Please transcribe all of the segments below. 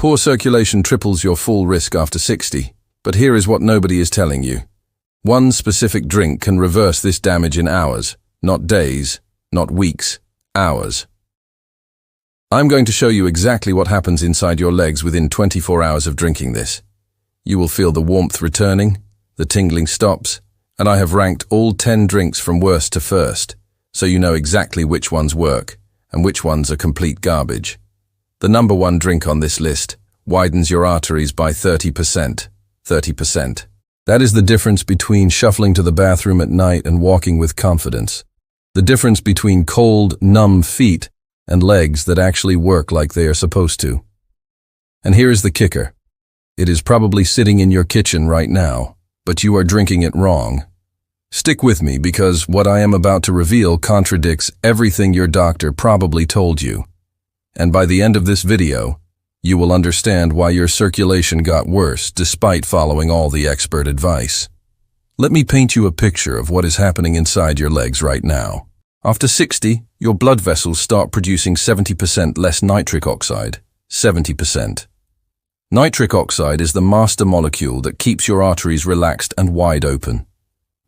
Poor circulation triples your fall risk after 60, but here is what nobody is telling you. One specific drink can reverse this damage in hours, not days, not weeks, hours. I'm going to show you exactly what happens inside your legs within 24 hours of drinking this. You will feel the warmth returning, the tingling stops, and I have ranked all 10 drinks from worst to first, so you know exactly which ones work and which ones are complete garbage. The number 1 drink on this list widens your arteries by 30%. 30%. That is the difference between shuffling to the bathroom at night and walking with confidence. The difference between cold, numb feet and legs that actually work like they are supposed to. And here is the kicker. It is probably sitting in your kitchen right now, but you are drinking it wrong. Stick with me because what I am about to reveal contradicts everything your doctor probably told you. And by the end of this video, you will understand why your circulation got worse despite following all the expert advice. Let me paint you a picture of what is happening inside your legs right now. After 60, your blood vessels start producing 70% less nitric oxide. 70%. Nitric oxide is the master molecule that keeps your arteries relaxed and wide open.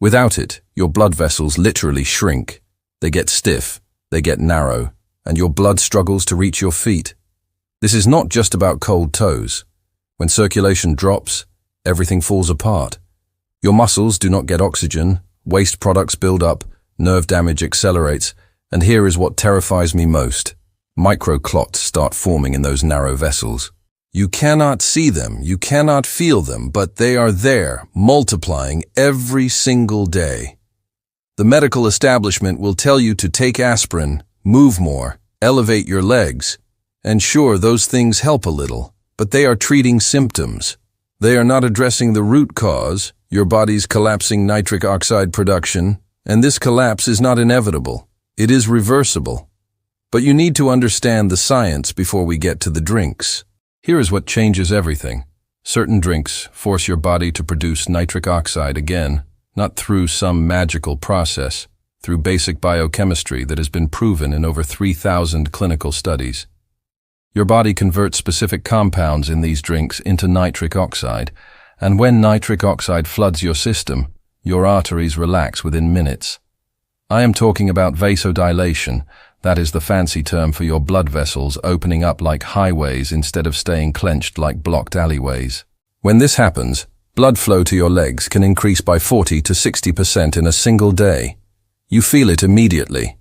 Without it, your blood vessels literally shrink. They get stiff, they get narrow, and your blood struggles to reach your feet. This is not just about cold toes. When circulation drops, everything falls apart. Your muscles do not get oxygen, waste products build up, nerve damage accelerates, and here is what terrifies me most. Microclots start forming in those narrow vessels. You cannot see them, you cannot feel them, but they are there, multiplying every single day. The medical establishment will tell you to take aspirin, move more, elevate your legs, and sure, those things help a little, but they are treating symptoms. They are not addressing the root cause, your body's collapsing nitric oxide production, and this collapse is not inevitable. It is reversible. But you need to understand the science before we get to the drinks. Here is what changes everything. Certain drinks force your body to produce nitric oxide again, not through some magical process, through basic biochemistry that has been proven in over 3,000 clinical studies. Your body converts specific compounds in these drinks into nitric oxide, and when nitric oxide floods your system, your arteries relax within minutes. I am talking about vasodilation. That is the fancy term for your blood vessels opening up like highways instead of staying clenched like blocked alleyways. When this happens, blood flow to your legs can increase by 40 to 60% in a single day. You feel it immediately.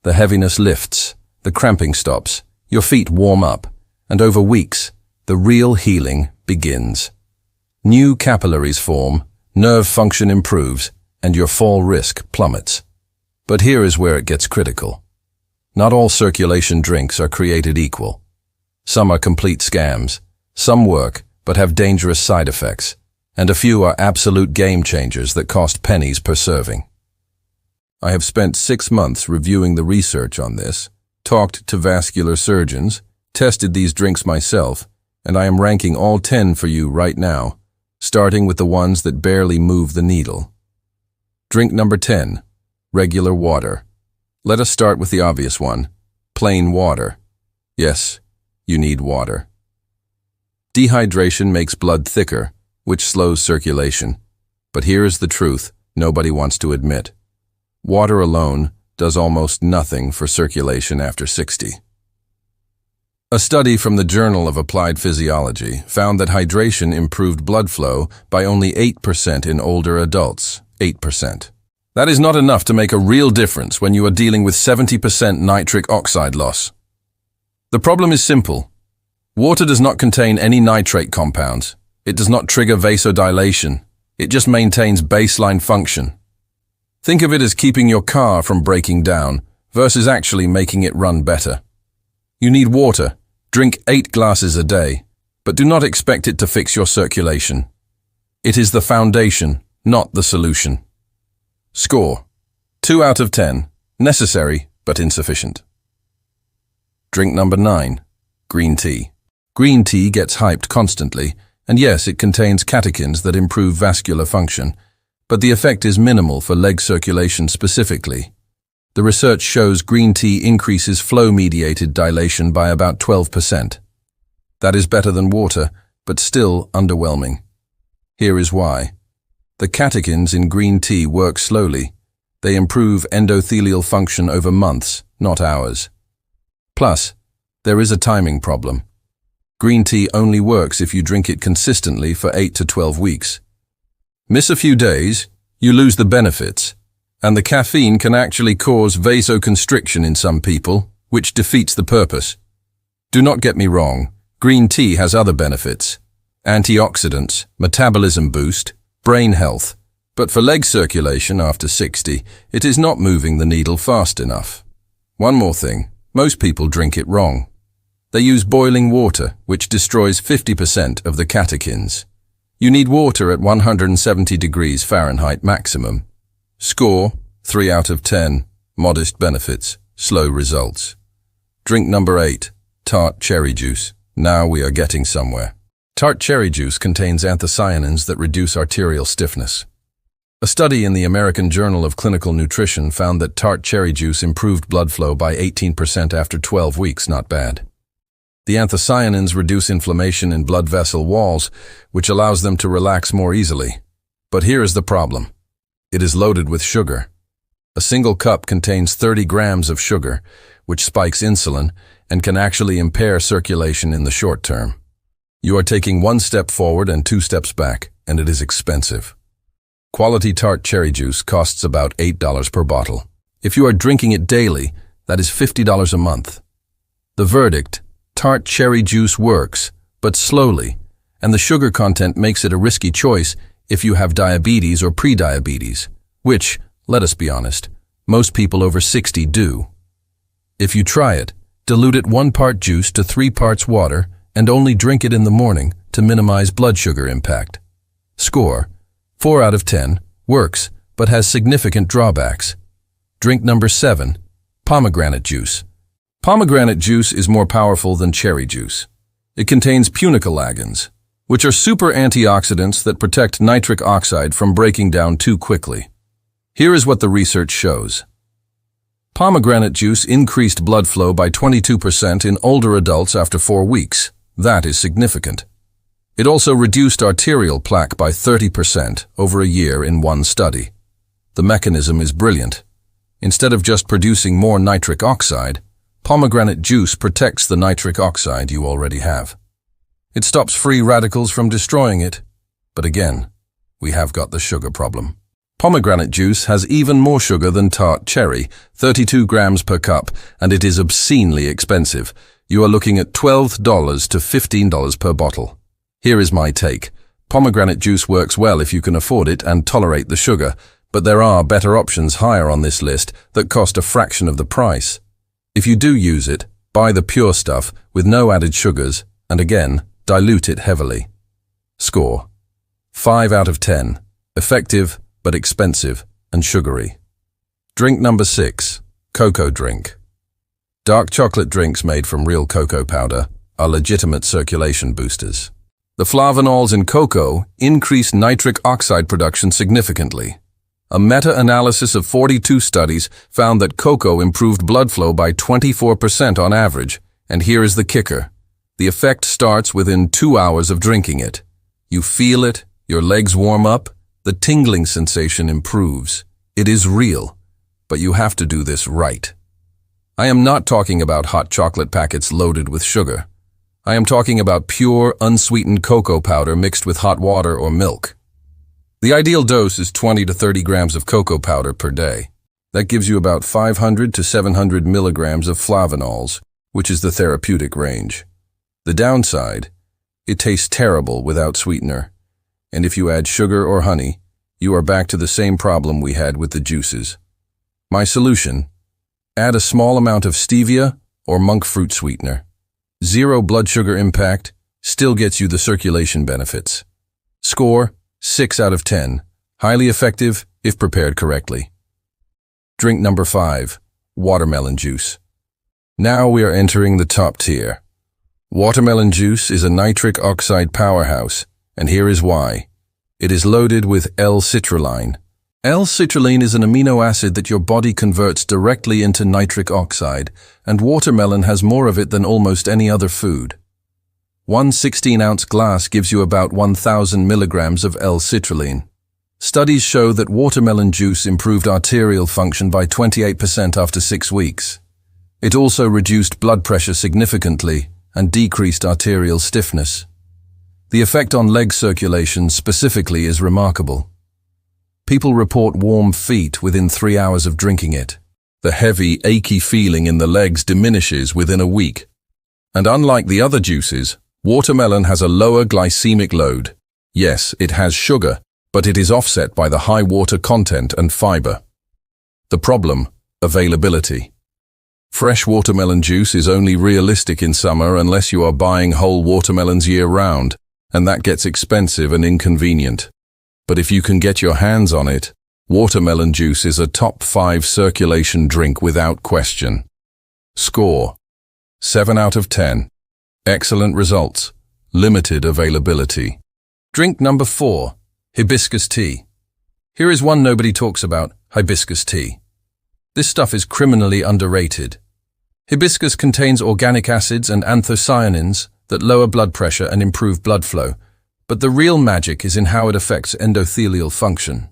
The heaviness lifts, the cramping stops, your feet warm up, and over weeks, the real healing begins. New capillaries form, nerve function improves, and your fall risk plummets. But here is where it gets critical. Not all circulation drinks are created equal. Some are complete scams, some work but have dangerous side effects, and a few are absolute game changers that cost pennies per serving. I have spent 6 months reviewing the research on this, talked to vascular surgeons, tested these drinks myself, and I am ranking all 10 for you right now, starting with the ones that barely move the needle. Drink number 10, regular water. Let us start with the obvious one, plain water. Yes, you need water. Dehydration makes blood thicker, which slows circulation. But here is the truth nobody wants to admit. Water alone does almost nothing for circulation after 60. A study from the Journal of Applied Physiology found that hydration improved blood flow by only 8% in older adults. 8%. That is not enough to make a real difference when you are dealing with 70% nitric oxide loss. The problem is simple. Water does not contain any nitrate compounds. It does not trigger vasodilation. It just maintains baseline function. Think of it as keeping your car from breaking down versus actually making it run better. You need water. Drink 8 glasses a day, but do not expect it to fix your circulation. It is the foundation, not the solution. Score: 2 out of 10. Necessary, but insufficient. Drink number 9. Green tea. Green tea gets hyped constantly, and yes, it contains catechins that improve vascular function, but the effect is minimal for leg circulation specifically. The research shows green tea increases flow-mediated dilation by about 12%. That is better than water, but still underwhelming. Here is why. The catechins in green tea work slowly. They improve endothelial function over months, not hours. Plus, there is a timing problem. Green tea only works if you drink it consistently for 8 to 12 weeks. Miss a few days, you lose the benefits, and the caffeine can actually cause vasoconstriction in some people, which defeats the purpose. Do not get me wrong, green tea has other benefits: antioxidants, metabolism boost, brain health, but for leg circulation after 60, it is not moving the needle fast enough. One more thing, most people drink it wrong. They use boiling water, which destroys 50% of the catechins. You need water at 170 degrees Fahrenheit maximum. Score, 3 out of 10. Modest benefits, slow results. Drink number 8, tart cherry juice. Now we are getting somewhere. Tart cherry juice contains anthocyanins that reduce arterial stiffness. A study in the American Journal of Clinical Nutrition found that tart cherry juice improved blood flow by 18% after 12 weeks, not bad. The anthocyanins reduce inflammation in blood vessel walls, which allows them to relax more easily. But here is the problem. It is loaded with sugar. A single cup contains 30 grams of sugar, which spikes insulin and can actually impair circulation in the short term. You are taking 1 step forward and 2 steps back, and it is expensive. Quality tart cherry juice costs about $8 per bottle. If you are drinking it daily, that is $50 a month. The verdict: tart cherry juice works, but slowly, and the sugar content makes it a risky choice if you have diabetes or prediabetes, which, let us be honest, most people over 60 do. If you try it, dilute it 1 part juice to 3 parts water and only drink it in the morning to minimize blood sugar impact. Score, 4 out of 10, works, but has significant drawbacks. Drink number 7, pomegranate juice. Pomegranate juice is more powerful than cherry juice. It contains punicalagins, which are super antioxidants that protect nitric oxide from breaking down too quickly. Here is what the research shows. Pomegranate juice increased blood flow by 22% in older adults after 4 weeks. That is significant. It also reduced arterial plaque by 30% over a year in one study. The mechanism is brilliant. Instead of just producing more nitric oxide, pomegranate juice protects the nitric oxide you already have. It stops free radicals from destroying it. But again, we have got the sugar problem. Pomegranate juice has even more sugar than tart cherry, 32 grams per cup, and it is obscenely expensive. You are looking at $12 to $15 per bottle. Here is my take. Pomegranate juice works well if you can afford it and tolerate the sugar, but there are better options higher on this list that cost a fraction of the price. If you do use it, buy the pure stuff with no added sugars, and again, dilute it heavily. Score, 5 out of 10. Effective, but expensive and sugary. Drink number 6, cocoa drink. Dark chocolate drinks made from real cocoa powder are legitimate circulation boosters. The flavonols in cocoa increase nitric oxide production significantly. A meta-analysis of 42 studies found that cocoa improved blood flow by 24% on average, and here is the kicker. The effect starts within 2 hours of drinking it. You feel it, your legs warm up, the tingling sensation improves. It is real, but you have to do this right. I am not talking about hot chocolate packets loaded with sugar. I am talking about pure, unsweetened cocoa powder mixed with hot water or milk. The ideal dose is 20 to 30 grams of cocoa powder per day. That gives you about 500 to 700 milligrams of flavonols, which is the therapeutic range. The downside, it tastes terrible without sweetener. And if you add sugar or honey, you are back to the same problem we had with the juices. My solution: add a small amount of stevia or monk fruit sweetener. 0 blood sugar impact, still gets you the circulation benefits. Score, 6 out of 10. Highly effective if prepared correctly. Drink number 5, watermelon juice. Now we are entering the top tier. Watermelon juice is a nitric oxide powerhouse, and here is why. It is loaded with L-citrulline. L-citrulline is an amino acid that your body converts directly into nitric oxide, and watermelon has more of it than almost any other food. One 16-ounce glass gives you about 1,000 milligrams of L-citrulline. Studies show that watermelon juice improved arterial function by 28% after 6 weeks. It also reduced blood pressure significantly and decreased arterial stiffness. The effect on leg circulation specifically is remarkable. People report warm feet within 3 hours of drinking it. The heavy, achy feeling in the legs diminishes within a week. And unlike the other juices, watermelon has a lower glycemic load. Yes, it has sugar, but it is offset by the high water content and fiber. The problem: availability. Fresh watermelon juice is only realistic in summer unless you are buying whole watermelons year-round, and that gets expensive and inconvenient. But if you can get your hands on it, watermelon juice is a top 5 circulation drink without question. Score: 7 out of 10. Excellent results. Limited availability. Drink number 4. Hibiscus tea. Here is one nobody talks about: hibiscus tea. This stuff is criminally underrated. Hibiscus contains organic acids and anthocyanins that lower blood pressure and improve blood flow, but the real magic is in how it affects endothelial function.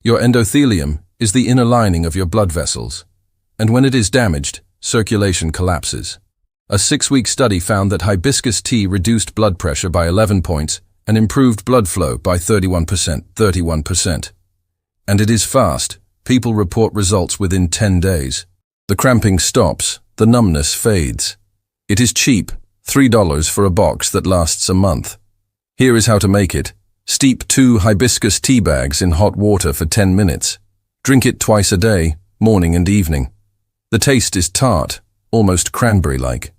Your endothelium is the inner lining of your blood vessels, and when it is damaged, circulation collapses. A 6-week study found that hibiscus tea reduced blood pressure by 11 points and improved blood flow by 31%. And it is fast. People report results within 10 days. The cramping stops, the numbness fades. It is cheap, $3 for a box that lasts a month. Here is how to make it. Steep 2 hibiscus tea bags in hot water for 10 minutes. Drink it twice a day, morning and evening. The taste is tart, almost cranberry-like.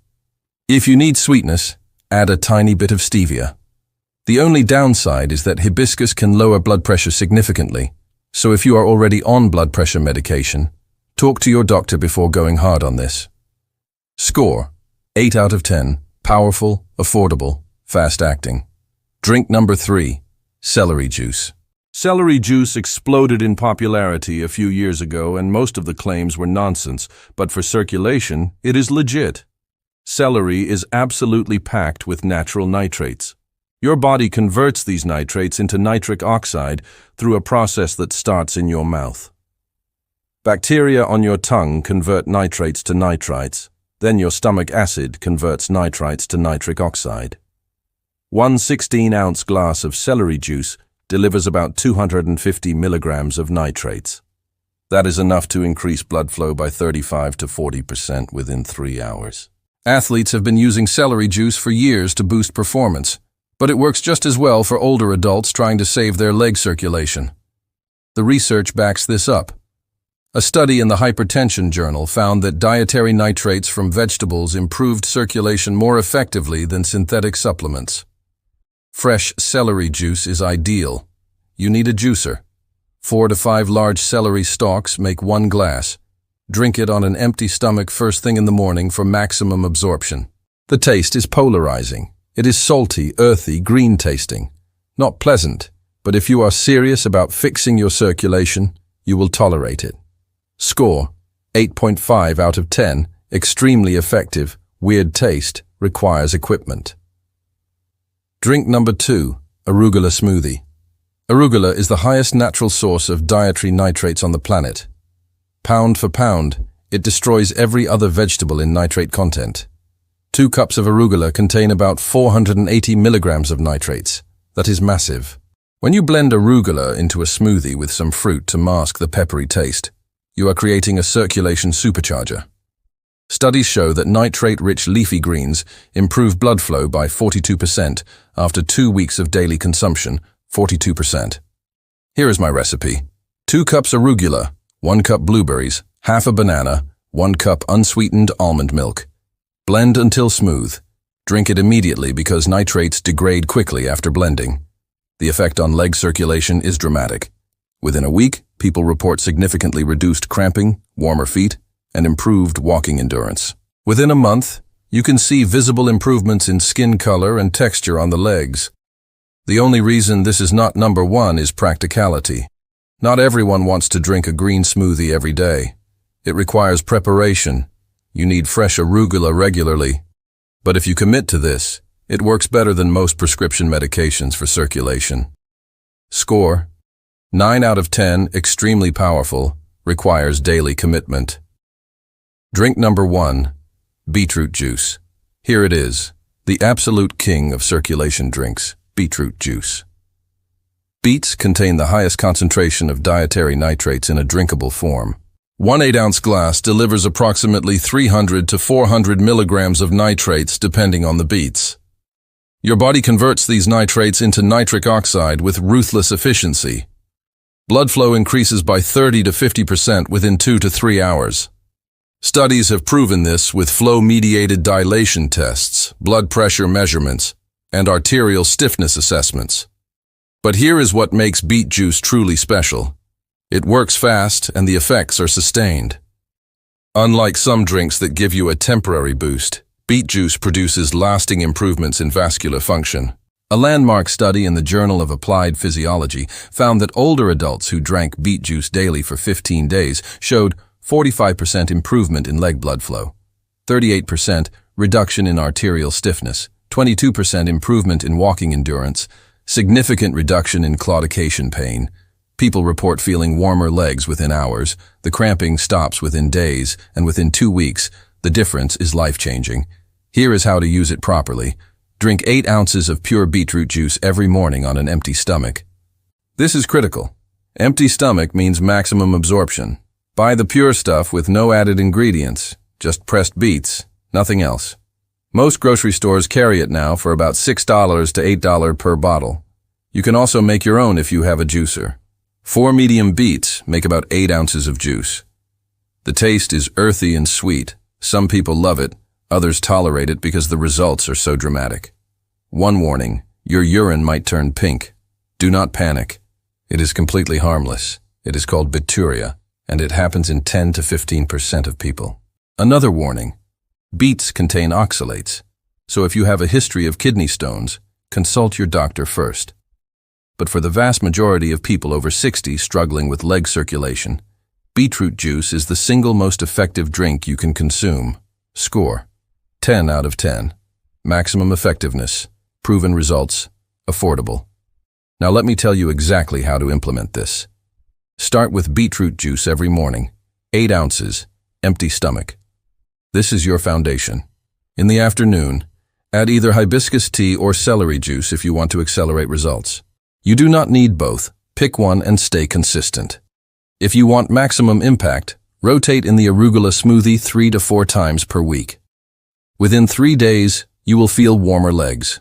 If you need sweetness, add a tiny bit of stevia. The only downside is that hibiscus can lower blood pressure significantly, so if you are already on blood pressure medication, talk to your doctor before going hard on this. Score: 8 out of 10. Powerful, affordable, fast-acting. Drink number 3. Celery juice. Celery juice exploded in popularity a few years ago, and most of the claims were nonsense, but for circulation, it is legit. Celery is absolutely packed with natural nitrates. Your body converts these nitrates into nitric oxide through a process that starts in your mouth. Bacteria on your tongue convert nitrates to nitrites. Then your stomach acid converts nitrites to nitric oxide. One 16-ounce glass of celery juice delivers about 250 milligrams of nitrates. That is enough to increase blood flow by 35 to 40% within 3 hours. Athletes have been using celery juice for years to boost performance, but it works just as well for older adults trying to save their leg circulation. The research backs this up. A study in the Hypertension Journal found that dietary nitrates from vegetables improved circulation more effectively than synthetic supplements. Fresh celery juice is ideal. You need a juicer. 4 to 5 large celery stalks make 1 glass. Drink it on an empty stomach first thing in the morning for maximum absorption. The taste is polarizing. It is salty, earthy, green tasting. Not pleasant, but if you are serious about fixing your circulation, you will tolerate it. Score: 8.5 out of 10. Extremely effective. Weird taste. Requires equipment. Drink number 2. Arugula smoothie. Arugula is the highest natural source of dietary nitrates on the planet. Pound for pound, it destroys every other vegetable in nitrate content. 2 cups of arugula contain about 480 milligrams of nitrates. That is massive. When you blend arugula into a smoothie with some fruit to mask the peppery taste, you are creating a circulation supercharger. Studies show that nitrate-rich leafy greens improve blood flow by 42% after 2 weeks of daily consumption, 42%. Here is my recipe. 2 cups arugula, 1 cup blueberries, half a banana, 1 cup unsweetened almond milk. Blend until smooth. Drink it immediately because nitrates degrade quickly after blending. The effect on leg circulation is dramatic. Within a week, people report significantly reduced cramping, warmer feet, and improved walking endurance. Within a month, you can see visible improvements in skin color and texture on the legs. The only reason this is not number 1 is practicality. Not everyone wants to drink a green smoothie every day. It requires preparation. You need fresh arugula regularly. But if you commit to this, It works better than most prescription medications for circulation. Score: 9 out of 10, extremely powerful, requires daily commitment. Drink number 1, beetroot juice. Here it is, the absolute king of circulation drinks, beetroot juice. Beets contain the highest concentration of dietary nitrates in a drinkable form. One 8-ounce glass delivers approximately 300 to 400 milligrams of nitrates depending on the beets. Your body converts these nitrates into nitric oxide with ruthless efficiency. Blood flow increases by 30 to 50% within 2 to 3 hours. Studies have proven this with flow-mediated dilation tests, blood pressure measurements, and arterial stiffness assessments. But here is what makes beet juice truly special. It works fast and the effects are sustained. Unlike some drinks that give you a temporary boost, beet juice produces lasting improvements in vascular function. A landmark study in the Journal of Applied Physiology found that older adults who drank beet juice daily for 15 days showed 45% improvement in leg blood flow, 38% reduction in arterial stiffness, 22% improvement in walking endurance, significant reduction in claudication pain. People report feeling warmer legs within hours, the cramping stops within days, and within 2 weeks, the difference is life-changing. Here is how to use it properly. Drink 8 ounces of pure beetroot juice every morning on an empty stomach. This is critical. Empty stomach means maximum absorption. Buy the pure stuff with no added ingredients, just pressed beets, nothing else. Most grocery stores carry it now for about $6 to $8 per bottle. You can also make your own if you have a juicer. 4 medium beets make about 8 ounces of juice. The taste is earthy and sweet. Some people love it, others tolerate it because the results are so dramatic. One warning: your urine might turn pink. Do not panic. It is completely harmless. It is called bacteria, and it happens in 10 to 15% of people. Another warning: beets contain oxalates, so if you have a history of kidney stones, consult your doctor first. But for the vast majority of people over 60 struggling with leg circulation, beetroot juice is the single most effective drink you can consume. Score: 10 out of 10. Maximum effectiveness, proven results, affordable. Now let me tell you exactly how to implement this. Start with beetroot juice every morning, 8 ounces, empty stomach. This is your foundation. In the afternoon, add either hibiscus tea or celery juice if you want to accelerate results. You do not need both. Pick one and stay consistent. If you want maximum impact, rotate in the arugula smoothie 3 to 4 times per week. Within 3 days, you will feel warmer legs.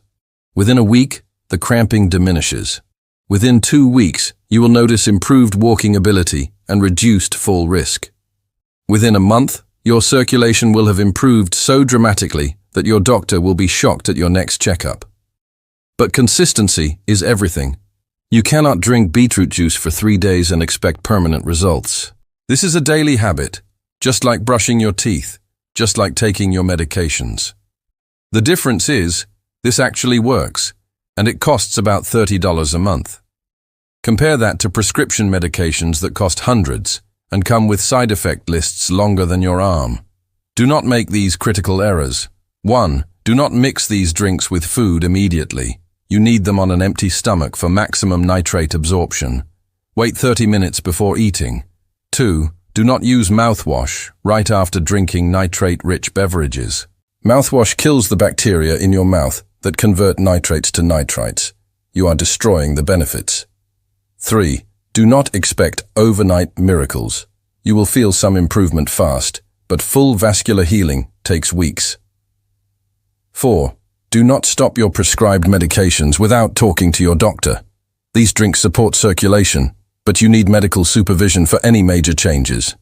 Within a week, the cramping diminishes. Within 2 weeks, you will notice improved walking ability and reduced fall risk. Within a month, your circulation will have improved so dramatically that your doctor will be shocked at your next checkup. But consistency is everything. You cannot drink beetroot juice for 3 days and expect permanent results. This is a daily habit, just like brushing your teeth, just like taking your medications. The difference is, this actually works, and it costs about $30 a month. Compare that to prescription medications that cost hundreds and come with side effect lists longer than your arm. Do not make these critical errors. 1. Do not mix these drinks with food immediately. You need them on an empty stomach for maximum nitrate absorption. Wait 30 minutes before eating. 2. Do not use mouthwash right after drinking nitrate-rich beverages. Mouthwash kills the bacteria in your mouth that convert nitrates to nitrites. You are destroying the benefits. 3. Do not expect overnight miracles. You will feel some improvement fast, but full vascular healing takes weeks. 4. Do not stop your prescribed medications without talking to your doctor. These drinks support circulation, but you need medical supervision for any major changes.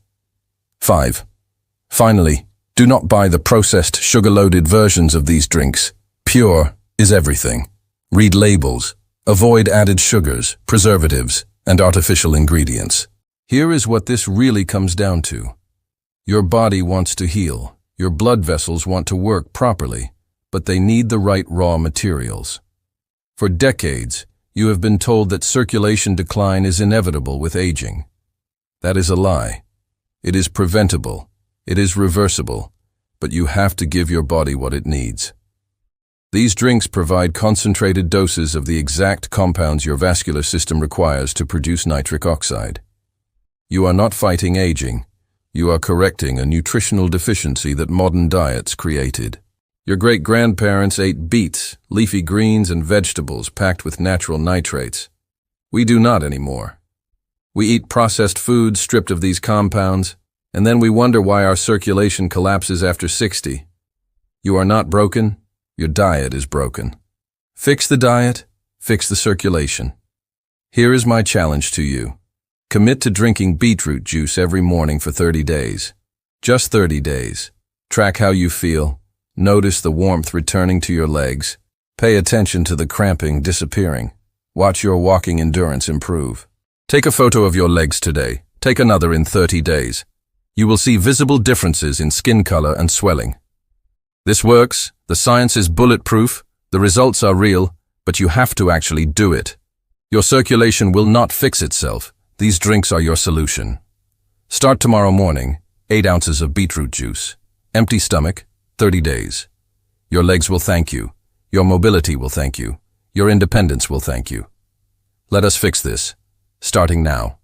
5. Finally, do not buy the processed, sugar-loaded versions of these drinks. Pure is everything. Read labels. Avoid added sugars, preservatives, and artificial ingredients. Here is what this really comes down to. Your body wants to heal. Your blood vessels want to work properly, but they need the right raw materials. For decades, you have been told that circulation decline is inevitable with aging. That is a lie. It is preventable. It is reversible, but you have to give your body what it needs. These drinks provide concentrated doses of the exact compounds your vascular system requires to produce nitric oxide. You are not fighting aging. You are correcting a nutritional deficiency that modern diets created. Your great-grandparents ate beets, leafy greens, and vegetables packed with natural nitrates. We do not anymore. We eat processed foods stripped of these compounds, and then we wonder why our circulation collapses after 60. You are not broken. Your diet is broken. Fix the diet, fix the circulation. Here is my challenge to you. Commit to drinking beetroot juice every morning for 30 days. Just 30 days. Track how you feel. Notice the warmth returning to your legs. Pay attention to the cramping disappearing. Watch your walking endurance improve. Take a photo of your legs today. Take another in 30 days. You will see visible differences in skin color and swelling. This works. The science is bulletproof. The results are real, but you have to actually do it. Your circulation will not fix itself. These drinks are your solution. Start tomorrow morning, 8 ounces of beetroot juice. Empty stomach, 30 days. Your legs will thank you. Your mobility will thank you. Your independence will thank you. Let us fix this, starting now.